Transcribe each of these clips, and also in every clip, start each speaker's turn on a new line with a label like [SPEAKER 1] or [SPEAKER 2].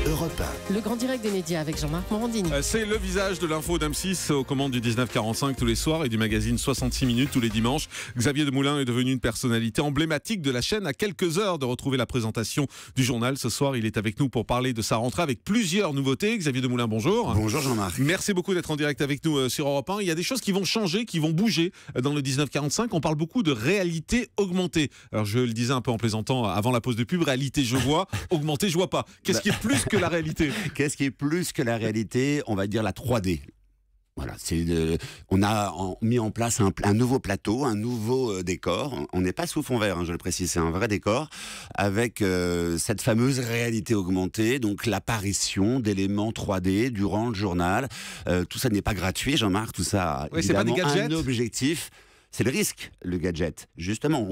[SPEAKER 1] Europe 1.
[SPEAKER 2] Le grand direct des médias avec Jean-Marc Morandini.
[SPEAKER 3] C'est le visage de l'info d'M6 aux commandes du 1945 tous les soirs et du magazine 66 minutes tous les dimanches. Xavier Demoulin est devenu une personnalité emblématique de la chaîne. À quelques heures de retrouver la présentation du journal. Ce soir, il est avec nous pour parler de sa rentrée avec plusieurs nouveautés. Xavier Demoulin, bonjour.
[SPEAKER 1] Bonjour Jean-Marc.
[SPEAKER 3] Merci beaucoup d'être en direct avec nous sur Europe 1. Il y a des choses qui vont changer, qui vont bouger dans le 1945. On parle beaucoup de réalité augmentée. Alors je le disais un peu en plaisantant avant la pause de pub, réalité je vois, augmentée je vois pas. Qu'est-ce qui est plus que la réalité ?
[SPEAKER 1] Qu'est-ce qui est plus que la réalité ? On va dire la 3D. Voilà, on a mis en place un nouveau plateau, un nouveau décor. On n'est pas sous fond vert, je le précise, c'est un vrai décor avec cette fameuse réalité augmentée, donc l'apparition d'éléments 3D durant le journal. Tout ça n'est pas gratuit, Jean-Marc, tout ça a évidemment
[SPEAKER 3] c'est pas des gadgets.
[SPEAKER 1] Un objectif. C'est le risque, le gadget. Justement,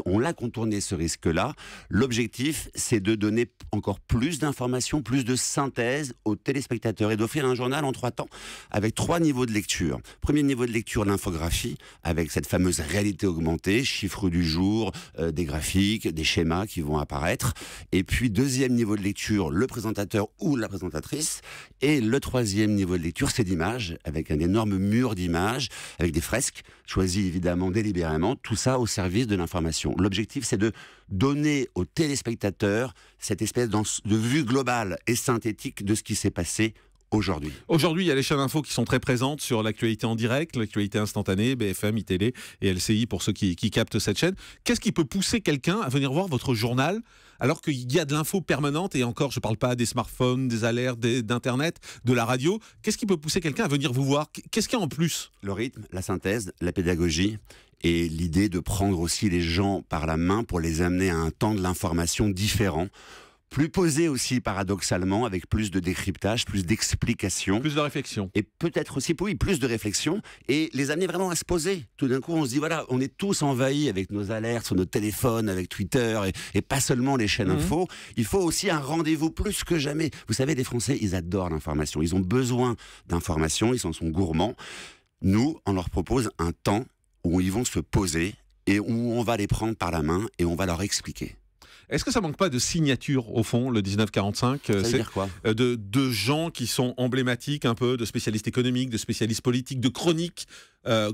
[SPEAKER 1] on l'a contourné ce risque-là. L'objectif, c'est de donner encore plus d'informations, plus de synthèse aux téléspectateurs et d'offrir un journal en 3 temps avec 3 niveaux de lecture. Premier niveau de lecture, l'infographie, avec cette fameuse réalité augmentée, chiffres du jour, des graphiques, des schémas qui vont apparaître. Et puis, deuxième niveau de lecture, le présentateur ou la présentatrice. Et le troisième niveau de lecture, c'est l'image, avec un énorme mur d'images, avec des fresques choisies évidemment délibérément, tout ça au service de l'information. L'objectif, c'est de donner aux téléspectateurs cette espèce de vue globale et synthétique de ce qui s'est passé aujourd'hui.
[SPEAKER 3] Aujourd'hui, il y a les chaînes infos qui sont très présentes sur l'actualité en direct, l'actualité instantanée, BFM, iTélé et LCI pour ceux qui captent cette chaîne. Qu'est-ce qui peut pousser quelqu'un à venir voir votre journal alors qu'il y a de l'info permanente et encore, je ne parle pas des smartphones, des alertes, d'Internet, de la radio. Qu'est-ce qui peut pousser quelqu'un à venir vous voir ? Qu'est-ce qu'il y a en plus ?
[SPEAKER 1] Le rythme, la synthèse, la pédagogie et l'idée de prendre aussi les gens par la main pour les amener à un temps de l'information différent. Plus posé aussi, paradoxalement, avec plus de décryptage, plus d'explications.
[SPEAKER 3] Plus de réflexion.
[SPEAKER 1] Et peut-être aussi, oui, plus de réflexion. Et les amener vraiment à se poser. Tout d'un coup, on se dit, voilà, on est tous envahis avec nos alertes sur notre téléphone, avec Twitter, et pas seulement les chaînes info. Il faut aussi un rendez-vous plus que jamais. Vous savez, les Français, ils adorent l'information. Ils ont besoin d'informations, ils en sont gourmands. Nous, on leur propose un temps où ils vont se poser et où on va les prendre par la main et on va leur expliquer.
[SPEAKER 3] Est-ce que ça manque pas de signatures, au fond, le 1945 ?
[SPEAKER 1] Ça veut dire quoi ?
[SPEAKER 3] de gens qui sont emblématiques un peu, de spécialistes économiques, de spécialistes politiques, de chroniques,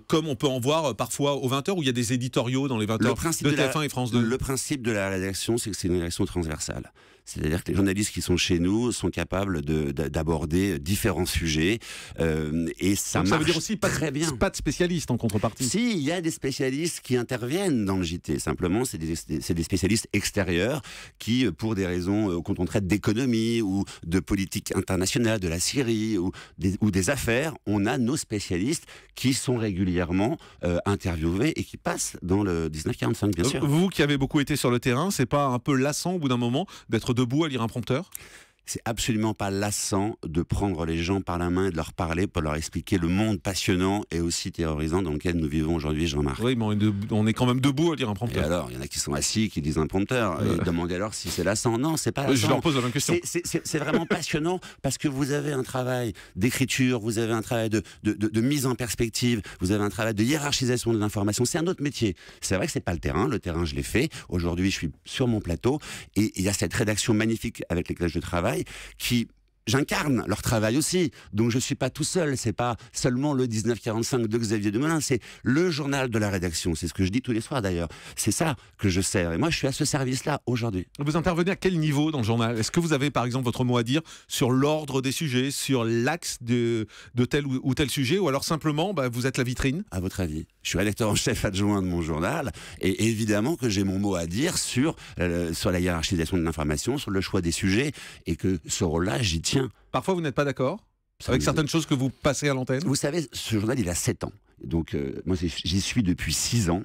[SPEAKER 3] comme on peut en voir parfois aux 20h, où il y a des éditoriaux dans les 20h de TF1 et France 2.
[SPEAKER 1] Le principe de la rédaction, c'est que c'est une rédaction transversale. C'est-à-dire que les journalistes qui sont chez nous sont capables d'aborder différents sujets et ça
[SPEAKER 3] Donc
[SPEAKER 1] marche
[SPEAKER 3] ça veut dire aussi
[SPEAKER 1] très bien.
[SPEAKER 3] Pas de spécialistes en contrepartie.
[SPEAKER 1] Si, il y a des spécialistes qui interviennent dans le JT. Simplement, c'est des spécialistes extérieurs qui, pour des raisons, quand on traite d'économie ou de politique internationale, de la Syrie ou des affaires, on a nos spécialistes qui sont régulièrement interviewés et qui passent dans le 1945, bien sûr.
[SPEAKER 3] Vous qui avez beaucoup été sur le terrain, c'est pas un peu lassant au bout d'un moment d'être debout à lire un prompteur ?
[SPEAKER 1] C'est absolument pas lassant de prendre les gens par la main et de leur parler pour leur expliquer le monde passionnant et aussi terrorisant dans lequel nous vivons aujourd'hui, Jean-Marc.
[SPEAKER 3] Oui, mais on est quand même debout à lire un
[SPEAKER 1] Et
[SPEAKER 3] prompteur.
[SPEAKER 1] alors, il y en a qui sont assis, qui lisent un prompteur. Et demandez alors si c'est lassant. Non, c'est pas lassant.
[SPEAKER 3] Je leur pose la même question.
[SPEAKER 1] C'est vraiment passionnant parce que vous avez un travail d'écriture, vous avez un travail de mise en perspective, vous avez un travail de hiérarchisation de l'information. C'est un autre métier. C'est vrai que c'est pas le terrain. Le terrain, je l'ai fait. Aujourd'hui, je suis sur mon plateau et il y a cette rédaction magnifique avec laquelle je travaille qui... J'incarne leur travail aussi, donc je suis pas tout seul, c'est pas seulement le 1945 de Xavier Demoulin, c'est le journal de la rédaction, c'est ce que je dis tous les soirs d'ailleurs, c'est ça que je sers, et moi je suis à ce service-là aujourd'hui.
[SPEAKER 3] Vous intervenez à quel niveau dans le journal ? Est-ce que vous avez par exemple votre mot à dire sur l'ordre des sujets, sur l'axe de tel ou tel sujet, ou alors simplement vous êtes la vitrine ?
[SPEAKER 1] À votre avis ? Je suis rédacteur en chef adjoint de mon journal, et évidemment que j'ai mon mot à dire sur la hiérarchisation de l'information, sur le choix des sujets, et que ce rôle-là, j'y tiens.
[SPEAKER 3] Parfois, vous n'êtes pas d'accord avec certaines choses que vous passez à l'antenne ?
[SPEAKER 1] Vous savez, ce journal, il a 7 ans. Donc, moi, j'y suis depuis 6 ans.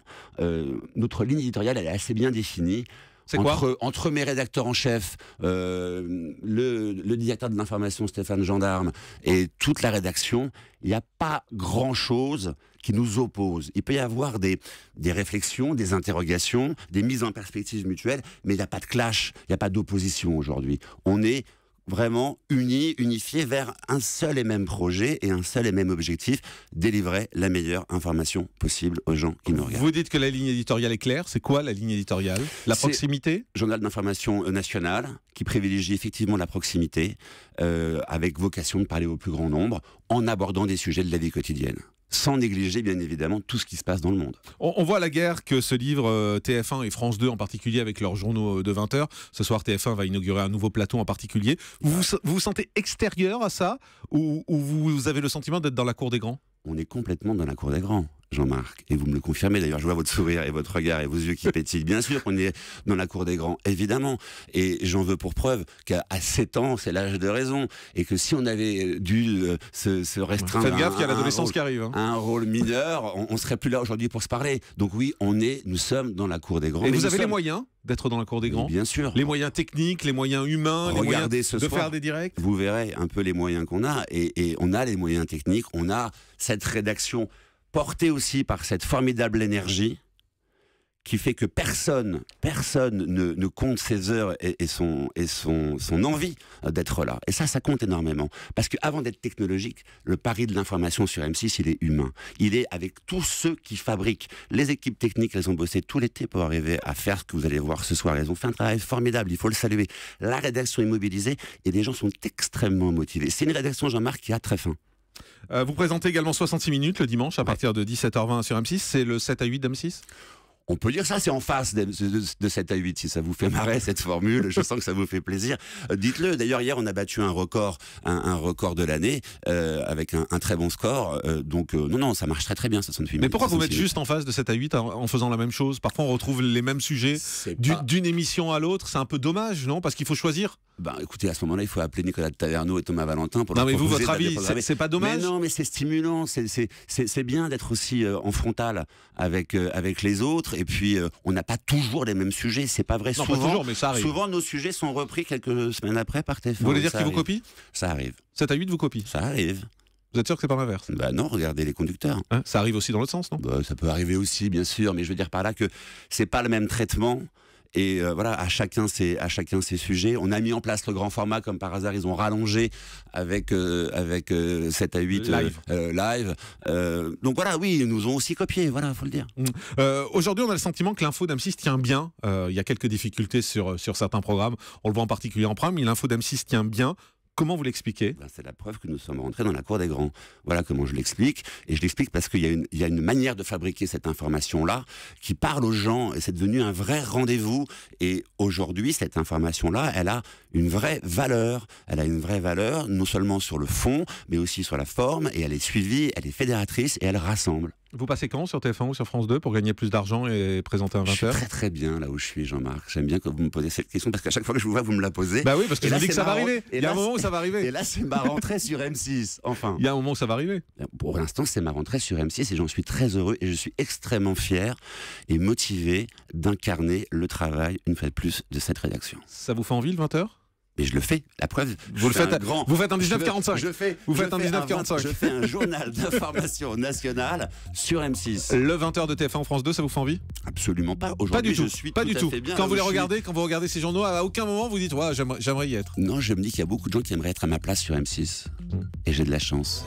[SPEAKER 1] Notre ligne éditoriale, elle est assez bien définie.
[SPEAKER 3] C'est quoi ?
[SPEAKER 1] Entre mes rédacteurs en chef, le directeur de l'information Stéphane Gendarme et toute la rédaction, il n'y a pas grand-chose qui nous oppose. Il peut y avoir des réflexions, des interrogations, des mises en perspective mutuelles, mais il n'y a pas de clash, il n'y a pas d'opposition aujourd'hui. On est vraiment unifiés vers un seul et même projet et un seul et même objectif, délivrer la meilleure information possible aux gens qui nous regardent.
[SPEAKER 3] Vous dites que la ligne éditoriale est claire. C'est quoi la ligne éditoriale? La proximité?
[SPEAKER 1] Journal d'information national qui privilégie effectivement la proximité avec vocation de parler au plus grand nombre en abordant des sujets de la vie quotidienne. Sans négliger bien évidemment tout ce qui se passe dans le monde.
[SPEAKER 3] On voit la guerre que se livrent TF1 et France 2 en particulier avec leurs journaux de 20h. Ce soir, TF1 va inaugurer un nouveau plateau en particulier. Vous vous sentez extérieur à ça ou vous avez le sentiment d'être dans la cour des grands?
[SPEAKER 1] On est complètement dans la cour des grands, Jean-Marc, et vous me le confirmez. D'ailleurs, je vois votre sourire et votre regard et vos yeux qui pétillent. Bien sûr qu'on est dans la cour des grands, évidemment. Et j'en veux pour preuve qu'à 7 ans, c'est l'âge de raison. Et que si on avait dû se restreindre...
[SPEAKER 3] Faites gaffe qu'il y a l'adolescence qui arrive. Hein.
[SPEAKER 1] Un rôle mineur, on serait plus là aujourd'hui pour se parler. Donc oui, nous sommes dans la cour des grands.
[SPEAKER 3] Et vous avez les moyens d'être dans la cour des grands?
[SPEAKER 1] Bien sûr.
[SPEAKER 3] Les moyens techniques, les moyens humains, les moyens de faire des directs?
[SPEAKER 1] Vous verrez un peu les moyens qu'on a. Et on a les moyens techniques, on a cette rédaction portée aussi par cette formidable énergie qui fait que personne ne compte ses heures et son envie d'être là. Et ça compte énormément. Parce qu'avant d'être technologique, le pari de l'information sur M6, il est humain. Il est avec tous ceux qui fabriquent. Les équipes techniques, elles ont bossé tout l'été pour arriver à faire ce que vous allez voir ce soir. Elles ont fait un travail formidable, il faut le saluer. La rédaction est mobilisée et les gens sont extrêmement motivés. C'est une rédaction, Jean-Marc, qui a très faim.
[SPEAKER 3] Vous présentez également 66 minutes le dimanche à partir de 17h20 sur M6. C'est le 7 à 8 d'M6?
[SPEAKER 1] On peut dire ça, c'est en face de 7 à 8, si ça vous fait marrer cette formule, je sens que ça vous fait plaisir. Dites-le, d'ailleurs hier on a battu un record de l'année avec un très bon score, donc non, ça marche très très bien, ça sonne.
[SPEAKER 3] Mais pourquoi vous mettre juste en face de 7 à 8 en faisant la même chose? Parfois on retrouve les mêmes sujets d'une émission à l'autre, c'est un peu dommage, non? Parce qu'il faut choisir.
[SPEAKER 1] Écoutez, à ce moment-là, il faut appeler Nicolas de Taverneau et Thomas Valentin pour
[SPEAKER 3] Non mais vous, votre avis, c'est pas dommage?
[SPEAKER 1] Mais non, mais c'est stimulant, c'est bien d'être aussi en frontal avec les autres. Et puis, on n'a pas toujours les mêmes sujets, c'est pas vrai.
[SPEAKER 3] Non, souvent, pas toujours, mais ça arrive.
[SPEAKER 1] Souvent, nos sujets sont repris quelques semaines après par TF1.
[SPEAKER 3] Vous voulez dire qu'ils vous copient?
[SPEAKER 1] Ça arrive.
[SPEAKER 3] 7 à 8 vous copient?
[SPEAKER 1] Ça arrive.
[SPEAKER 3] Vous êtes sûr que c'est pas l'inverse?
[SPEAKER 1] Non, regardez les conducteurs.
[SPEAKER 3] Hein, ça arrive aussi dans l'autre sens, non?
[SPEAKER 1] Ça peut arriver aussi, bien sûr, mais je veux dire par là que c'est pas le même traitement. Et voilà, à chacun ses sujets. On a mis en place le grand format, comme par hasard, ils ont rallongé avec 7 à 8 live. Donc voilà, oui, ils nous ont aussi copié, voilà, faut le dire.
[SPEAKER 3] Aujourd'hui, on a le sentiment que l'info d'M6 tient bien. Il y a quelques difficultés sur certains programmes. On le voit en particulier en prime, mais l'info d'M6 tient bien. Comment vous l'expliquez?
[SPEAKER 1] C'est la preuve que nous sommes rentrés dans la cour des grands. Voilà comment je l'explique. Et je l'explique parce qu'il y a une manière de fabriquer cette information-là qui parle aux gens. Et c'est devenu un vrai rendez-vous. Et aujourd'hui, cette information-là, elle a une vraie valeur. Elle a une vraie valeur, non seulement sur le fond, mais aussi sur la forme. Et elle est suivie, elle est fédératrice et elle rassemble.
[SPEAKER 3] Vous passez quand sur TF1 ou sur France 2 pour gagner plus d'argent et présenter un 20h?
[SPEAKER 1] Je suis très très bien là où je suis, Jean-Marc. J'aime bien que vous me posez cette question parce qu'à chaque fois que je vous vois, vous me la posez.
[SPEAKER 3] Bah oui, parce que je vous dis que ça va arriver. Il y a un moment où ça va arriver.
[SPEAKER 1] Et là, c'est ma rentrée sur M6. Enfin.
[SPEAKER 3] Il y a un moment où ça va arriver.
[SPEAKER 1] Pour l'instant, c'est ma rentrée sur M6 et j'en suis très heureux et je suis extrêmement fier et motivé d'incarner le travail, une fois de plus, de cette rédaction.
[SPEAKER 3] Ça vous fait envie le 20h?
[SPEAKER 1] Et je le fais, la preuve.
[SPEAKER 3] Vous le faites, vous faites un 1945. Vous faites un 1945.
[SPEAKER 1] Je fais un journal d'information nationale sur M6.
[SPEAKER 3] Le 20h de TF1 France 2, ça vous fait envie?
[SPEAKER 1] Absolument pas.
[SPEAKER 3] Pas du tout.
[SPEAKER 1] Je suis
[SPEAKER 3] pas du tout.
[SPEAKER 1] Bien
[SPEAKER 3] quand vous les regardez, quand vous regardez ces journaux, à aucun moment vous dites ouais, j'aimerais y être.
[SPEAKER 1] Non, je me dis qu'il y a beaucoup de gens qui aimeraient être à ma place sur M6. Et j'ai de la chance.